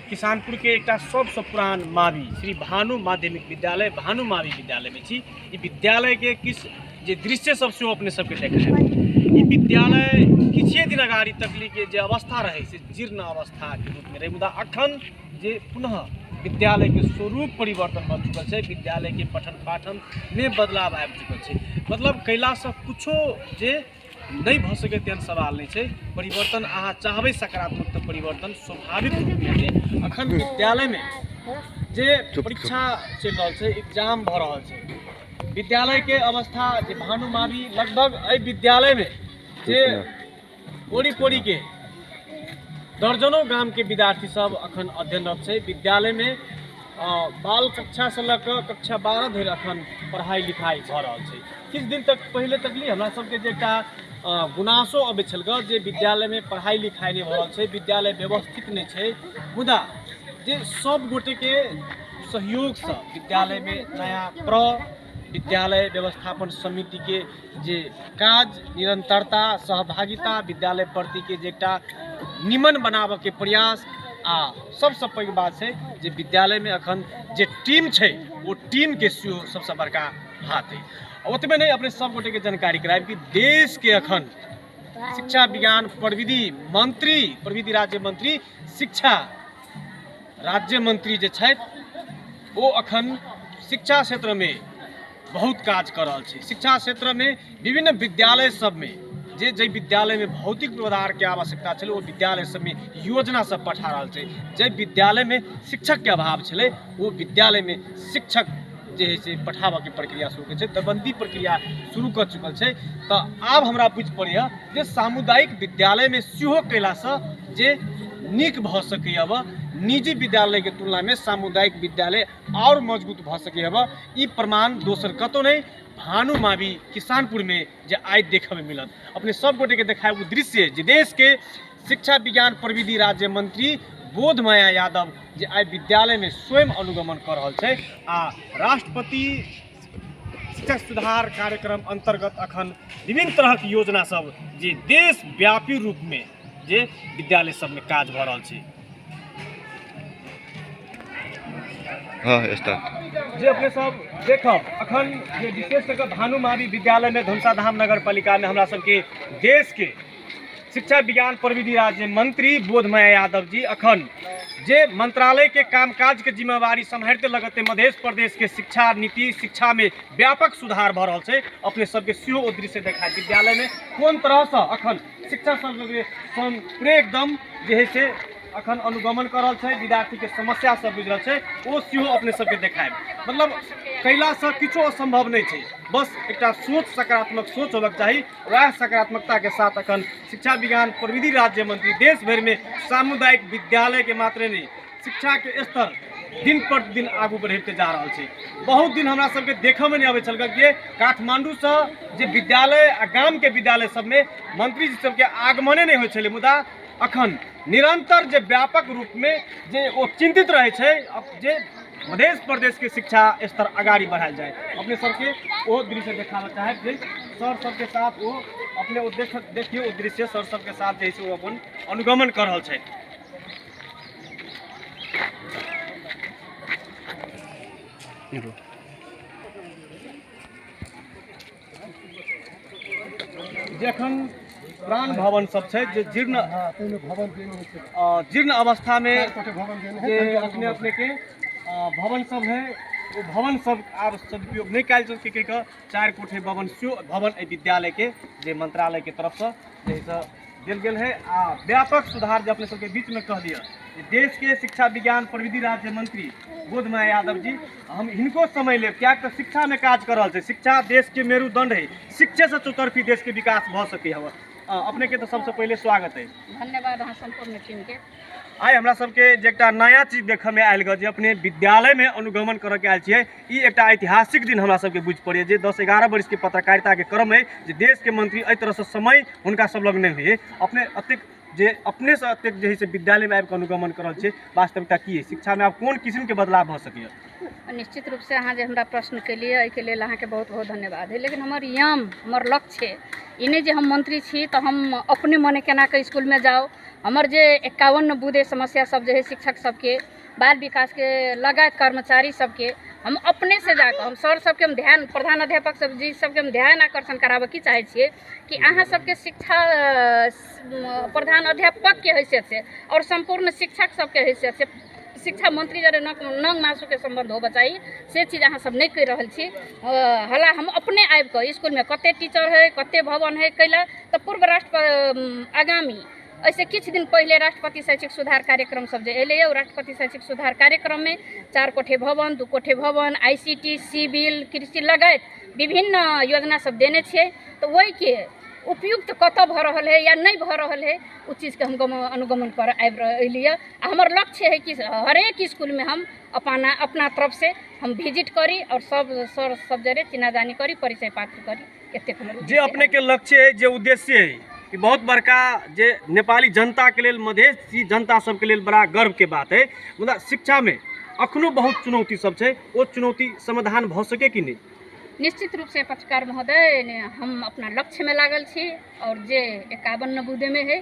किसानपुर के एक सबसे पुरान मावी श्री भानु माध्यमिक विद्यालय भानु मावी विद्यालय में छी। ई विद्यालय के किस जे दृश्य सब से अपने सबके देखा ई विद्यालय किछे दिन अगाड़ी तकली के जे अवस्था रहे से जीर्ण अवस्था के रूप में रहे, मुदा अखन जे पुनः विद्यालय के स्वरूप परिवर्तन भ चुकल है। विद्यालय के पठन पाठन में बदलाव आ चुकल है। मतलब कैला से कुछो जे नहीं भ सके तेन सवाल नहीं है। परिवर्तन अहाँ चाहबे सकारात्मक तो परिवर्तन स्वाभाविक रूप में अखन विद्यालय में जे परीक्षा चल रहा है, एग्जाम भ रहा है। विद्यालय के अवस्था जे भानु मावी लगभग ए विद्यालय में जे ओरी पोरी के दर्जनों गांव के विद्यार्थी सब अखन अध्ययनरत है। विद्यालय में बाल कक्षा से लकर कक्षा 12 धरि अखन पढ़ाई लिखाई भ रहा है। किछ दिन तक पहले तकली हमरा सबके जे गुनासो अबे छल जे विद्यालय में पढ़ाई लिखाई नहीं भ रहा है, विद्यालय व्यवस्थित नहीं है। मुदा जे सब गोटे के सहयोग से विद्यालय में नया विद्यालय व्यवस्थापन समिति के जे काज निरंतरता सहभागिता विद्यालय प्रति के जे निमन बनाव के प्रयास आ सबसे पैघ बात है जे विद्यालय में अखन जे टीम है वो टीम के सबसे बड़का हाथ है। ओतबे नहीं अपने सब गोटे के जानकारी कराए कि देश के अखन शिक्षा विज्ञान प्रविधि राज्य मंत्री शिक्षा राज्य मंत्री जे छै वो अखन शिक्षा क्षेत्र में बहुत काज कर रहा है। शिक्षा क्षेत्र में विभिन्न विद्यालय सब में जे विद्यालय में भौतिक पूर्वाधार के आवश्यकता है वो विद्यालय सब में योजना सब पठा रहा है। जे विद्यालय में शिक्षक के अभाव है वो विद्यालय में शिक्षक जे है से पठावा के प्रक्रिया शुरू कर दरबंदी प्रक्रिया शुरू कर चुकल है। तो आब हमरा बुझ पड़े जे सामुदायिक विद्यालय में सेहो कैला से जे नीक भ सके निजी विद्यालय के तुलना में सामुदायिक विद्यालय और मजबूत भ सके ई प्रमाण दोसर कतो नहीं भानु मावी किसानपुर में जे आज देखे में मिलत। अपने सब गोटे के देखाए वो दृश्य जे देश के शिक्षा विज्ञान प्रविधि राज्य मंत्री बोधमाया यादव जे आज विद्यालय में स्वयं अनुगमन कर रहा है। आ राष्ट्रपति शिक्षा सुधार कार्यक्रम अंतर्गत अखन विभिन्न तरह की योजना सब जे देशव्यापी रूप में जे विद्यालय सब में काज भ रहा है। जे अपने सब देखब अखन जे विशेष करके भानु मावी विद्यालय में धनुषाधाम नगर पालिका में हमरा सबके देश के शिक्षा विज्ञान प्रविधि राज्य मंत्री बोधमाया यादव जी अखन जे मंत्रालय के कामकाज के जिम्मेवारी संभालते लगते मध्य प्रदेश के शिक्षा नीति शिक्षा में व्यापक सुधार भ रहा है। अपने सबके सेहो ओ दृश्य देखाय विद्यालय में कोन तरह से अखन शिक्षा सब पूरे एकदम जे है से अखन अनुगमन कर रहा है। विद्यार्थी के समस्या सब बुझ रहा है वो सेहो अपने सबके देखाय। मतलब कैला से किछो असंभव नहीं है, बस एक सोच सकारात्मक सोच होबक चाहिए। वह सकारात्मकता के साथ अखन शिक्षा विज्ञान प्रविधि राज्य मंत्री देश भर में सामुदायिक विद्यालय के मात्र नहीं शिक्षा के स्तर दिन प्रतिदिन आगू बढ़ते जा रहा है। बहुत दिन हमरा सबके देखे में नहीं आवे छल कि काठमांडू से जे विद्यालय आ गाम के विद्यालय सब में मंत्री जी सबके आगमने नहीं होय छले, मुदा अखन निरंतर जे व्यापक रूप में जे वो चिंतित रहे छे अब जे मध्य प्रदेश के शिक्षा स्तर आगाड़ी बढ़ायल जाए। अपने सबके वो दृश्य देखाना चाहे जे सर सबके साथ वो अपने उद्देश्य देखिए वो दृश्य सर सबके साथ जैसे वो अपन अनुगमन कर रहा है। जखन पुरान भवन सब है जे जीर्ण अवस्था में जे अपने अपने के भवन सब है वो भवन सब आब सदुपयोग नहीं कल के 4 कोठे भवन विद्यालय के जे मंत्रालय के तरफ से जैसे दिल गेल है। व्यापक सुधार जो अपने सबके बीच में कह दिया देश के शिक्षा विज्ञान प्रविधि राज्य मंत्री बोधमाया यादव जी हम इनको समय ले क्या तो शिक्षा में काज कर रहा है। शिक्षा देश के मेरुदंड है, शिक्षा से चौतरफी देश के विकास भ सके है। अपने के तो सबसे पहले स्वागत है, धन्यवाद संपूर्ण टीम के। आई हमरा सबके जे एक नया चीज देखे में आयल जे अपने विद्यालय में अनुगमन कर के आयल छे ई एक ऐतिहासिक दिन हमरा सबके बुझ पड़े जे 10-11 वर्ष के पत्रकारिता के क्रम है जे देश के मंत्री एहि तरह से समय उनका सब लग नहीं हुए अपने अत्यक जे अपने से अत्यक जे है से विद्यालय में आबि अनुगमन करल छे वास्तविकता की है शिक्षा में आप कौन किस्म के बदलाव भ सके। निश्चित रूप से अहाँ जे हमरा प्रश्न के लिए एहि के लेल अहाँ के बहुत बहुत धन्यवाद है। लेकिन हमर यम हमर लक्ष्य है ई नहीं जे हम मंत्री छी तो हम अपने मने केना के स्कूल में जाओ हमर जे 51 बुदे समस्या सब जे है शिक्षक सबके, बाल विकास के लगायत कर्मचारी सबके हम अपने से जाकर हम सर सबके हम ध्यान, प्रधान अध्यापक सब जी सबके हम ध्यान आकर्षण कराबे की चाहे छियै कि अहाँ सबके शिक्षा प्रधान अध्यापक के हैसियत से और संपूर्ण शिक्षक सबके हैसियत से शिक्षा मंत्री जरे नंग मासू के संबंध हो बचाई से चीज अहाँ सब नहीं कर रहल छी। हला हम अपने आबि कऽ स्कूल में कते टीचर है, कते भवन है कैला तो पूर्व राष्ट्रपति आगामी ऐसे किछु दिन पहले राष्ट्रपति शैक्षिक सुधार कार्यक्रम सब जे एले और राष्ट्रपति शैक्षिक सुधार कार्यक्रम में 4 कोठे भवन, 2 कोठे भवन, ICT, सिविल, कृषि लगायत विभिन्न योजना सब देने छे। तो वही के उपयुक्त कत भ रहल है या नहीं भ रहल है उस चीज़ के हम अनुगमन कर आबि रही। हमार लक्ष्य है कि हरेक स्कूल में हम अपना तरफ से हम विजिट करी और सब जरे चिना जानी करी, परिचय पात्र करी। एतेक जे अपने के लक्ष्य है, जे उद्देश्य है कि बहुत बड़का जे नेपाली जनता के लिए, मधेसी जनता सब के लिए बड़ा गर्व के बात है। मुदा शिक्षा में अखनो बहुत चुनौती सब है, वो चुनौती समाधान भ सके कि नहीं? निश्चित रूप से पत्रकार महोदय हम अपना लक्ष्य में लागल छी और जे 51 बुदे में है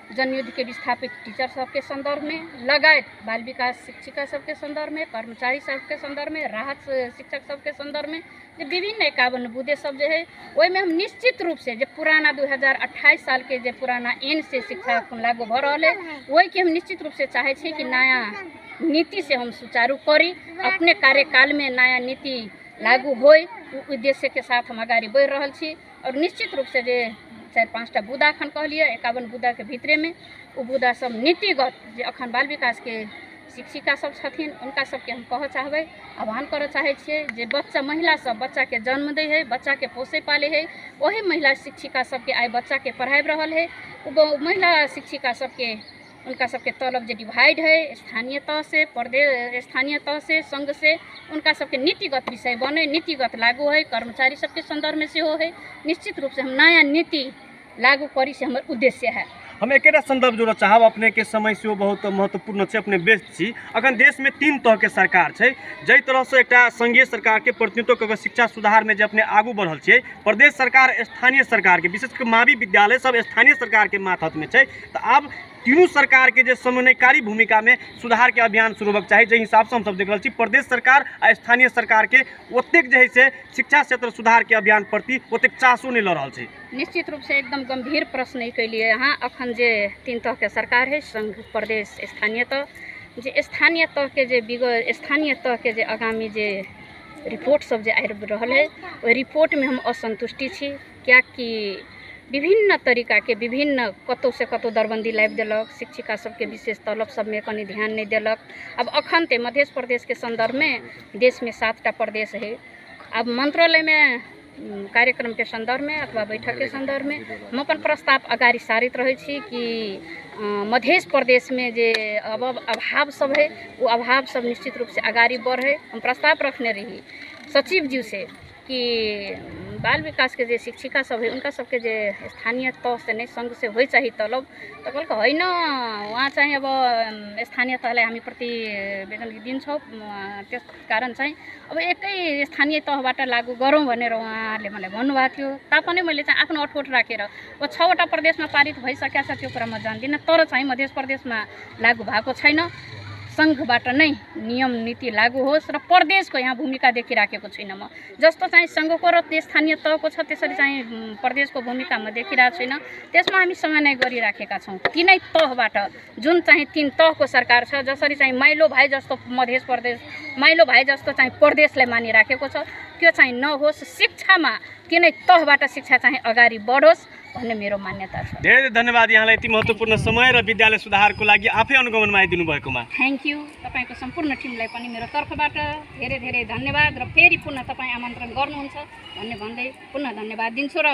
जनयुद्ध के विस्थापित टीचर सबके संदर्भ में, लगायत बाल विकास शिक्षिका सबके संदर्भ में, कर्मचारी सबके संदर्भ में, राहत शिक्षक सबके संदर्भ में जो विभिन्न 51 बुदे सब जो है वही में हम निश्चित रूप से जो पुराना 2028 साल के जो पुराना एन से शिक्षा लागू भ रहा है वही के हम निश्चित रूप से चाहे छी कि नया नीति से हम सुचारू करी, अपने कार्यकाल में नया नीति लागू होय उद्देश्य के साथ हम आगे बढ़ रहा छी। और निश्चित रूप से जे 4-5टा बुदा अखन कहलिए 51 बुदा के भीतरे में वो बुदा सब नीतिगत जे अखन बाल विकास के शिक्षिका सब छथिन उनका सबके हम कह चाहबै, आह्वान कर चाहे छियै जे बच्चा महिला सब बच्चा के जन्म दे है, बच्चा के पोसे पाले है, वही महिला शिक्षिका सबके आइ बच्चा के पढ़ाई रहल है। वो महिला शिक्षिका सबके उनका सबके तलब जो डिवाइड है स्थानीय तह से, प्रदेश स्थानीय तह से, संघ से, उनका सबके नीतिगत विषय बने, नीतिगत लागू है, कर्मचारी सबके संदर्भ में से हो है। निश्चित रूप से हम नया नीति लागू करी से हमारे उद्देश्य है। हम एक संदर्भ जोड़ चाहब, अपने के समय से बहुत महत्वपूर्ण है। अपने व्यस्त छी, अखन देश में 3 तरह के सरकार है, जै तरह से एक संघीय सरकार के प्रतिनिधित्व करके शिक्षा सुधार में जो अपने आगू बढ़ल छे, प्रदेश सरकार, स्थानीय सरकार के, विशेष कर मावी विद्यालय सब स्थानीय सरकार के मातहत में है। तो अब तीनों सरकार के जो समन्वयकारी भूमिका में सुधार के अभियान शुरू होगा चाहिए। जे हिसाब से हम सब देख रहे छी प्रदेश सरकार आ स्थानीय सरकार के ओतेक जे है से शिक्षा क्षेत्र सुधार के अभियान प्रति ओतेक चासो नहीं ल रहा है। निश्चित रूप से एकदम गंभीर प्रश्न के लिए यहाँ अखन जे 3 तरह के सरकार है, संघ, प्रदेश, स्थानीय तह, जे स्थानीय तह के जे स्थानीय तह के जे आगामी जे रिपोर्ट सब जे आबि रहल है ओहि रिपोर्ट में हम असंतुष्टि छी, क्या कि विभिन्न तरीका के विभिन्न कतौ से कतौ दरबंदी लाबि देलक, शिक्षिका सबके विशेष तलब सब में कनी ध्यान नहीं देलक। अब अखन ते मध्य प्रदेश के संदर्भ में देश में 7टा प्रदेश है। अब मंत्रालय में कार्यक्रम के संदर्भ में अथवा बैठक के संदर्भ में हम अपन प्रस्ताव अगाड़ी सारित रहे छी कि मध्य प्रदेश में जे अभाव सब है वो अभाव सब निश्चित रूप से आगाड़ी बढ़े। हम प्रस्ताव रखने रही सचिव जी से कि बाल विकास के जे शिक्षिका सब है उनका सबके जे स्थानीय तह से नहीं संघ से हो चाहिए तलब, तो कहल होइन वहाँ चाहिँ अब स्थानीय तहलाई हामी प्रति वेतन दिन्छौँ, त्यस कारण चाहिँ अब एकै स्थानीय तहबाट लागू गरौँ भनेर उहाँले मलाई भन्नुभएको थियो। तापनि मैले चाहिँ आफ्नो अठोट राखेर अब 6वटा प्रदेशमा पारित भइसकेको छ त्यो कुरा म जान्दिनँ, तर चाहिँ मध्य प्रदेशमा लागू भएको छैन। संघबाट नै नियम नीति लागू होस् र प्रदेशको यहाँ भूमिका देखिराखेको छैन म। जस्तो चाहिँ संघको र स्थानीय तहको छ त्यसरी चाहिँ प्रदेशको भूमिका म देखिरहेको छैन। त्यसमा हामी समन्वय गरिराखेका छौँ। तीनै तहबाट जुन चाहिँ 3 तहको सरकार छ, जसरी चाहिँ माइलो भाइ जस्तो मध्य प्रदेश, माइलो भाइ जस्तो चाहिँ प्रदेशलाई मानिराखेको छ, त्यो चाहिँ नहोस्। शिक्षामा तीनै तहबाट शिक्षा चाहिँ अगाडि बढोस् भन्ने मेरो मान्यता छ। धेरै धन्यवाद यहाँलाई यति महत्त्वपूर्ण समय र विद्यालय सुधारको लागि आफै अनुगमनमा आइदिनु भएकोमा। Thank you. तपाईँको सम्पूर्ण टिमलाई पनि मेरो तर्फबाट धेरै धेरै धन्यवाद र फेरि पुनः तपाईँ आमन्त्रण गर्नुहुन्छ भन्दै पुनः धन्यवाद दिन्छु र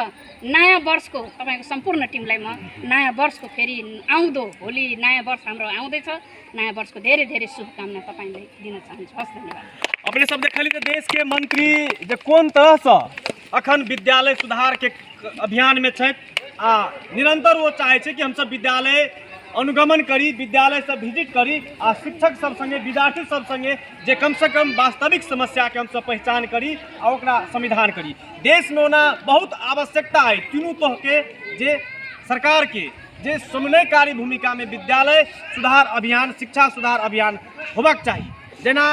नयाँ वर्षको तपाईँको सम्पूर्ण टिमलाई म नयाँ वर्षको फेरि आउँदो भोलि नयाँ वर्ष हाम्रो आउँदैछ, नयाँ वर्षको धेरै धेरै शुभकामना तपाईँलाई दिन चाहन्छु। हस्, धन्यवाद। अपने सब देखली देश के मंत्री जो कौन तरह से अखन विद्यालय सुधार के अभियान में छथि आ निरंतर वो चाहे छे कि हम सब विद्यालय अनुगमन करी, विद्यालय सब विजिट करी आ शिक्षक सब संगे, विद्यार्थी सब संगे जे कम से कम वास्तविक समस्या के हम सब पहचान करी आ ओकरा समाधान करी। देश में होना बहुत आवश्यकता है। तीनों तह के जे सरकार के जे समन्वयकारी भूमिका में विद्यालय सुधार अभियान, शिक्षा सुधार अभियान होबाक चाहिए। जेना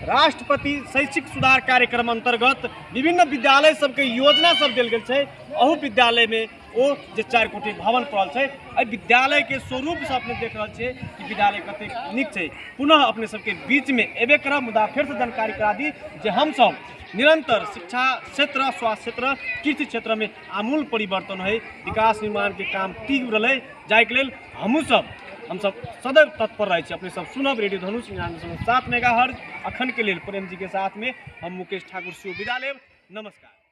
राष्ट्रपति शैक्षिक सुधार कार्यक्रम अंतर्गत विभिन्न विद्यालय सबके योजना सब देल गेल छै, अहू विद्यालय में ओ जे 4 कोठी भवन पड़ल छै, एहि विद्यालय के स्वरूप से अपने देख रहल छियै कि विद्यालय कते नीक छै। पुनः अपने सबके बीच में एबे करब, मुदा फिर से जानकारी करा दी जे हम सब निरंतर शिक्षा क्षेत्र, स्वास्थ्य क्षेत्र, कृषि क्षेत्र में आमूल परिवर्तन है, विकास निर्माण के काम तीव्र रहे जाय के लेल हम सब सदैव तत्पर रहे छी। अपने सब सुनब रेडियो धनुष 99.7 मेगाहर्ट्ज। अखन के लेल प्रेम जी के साथ में हम मुकेश ठाकुर विदा लेब। नमस्कार।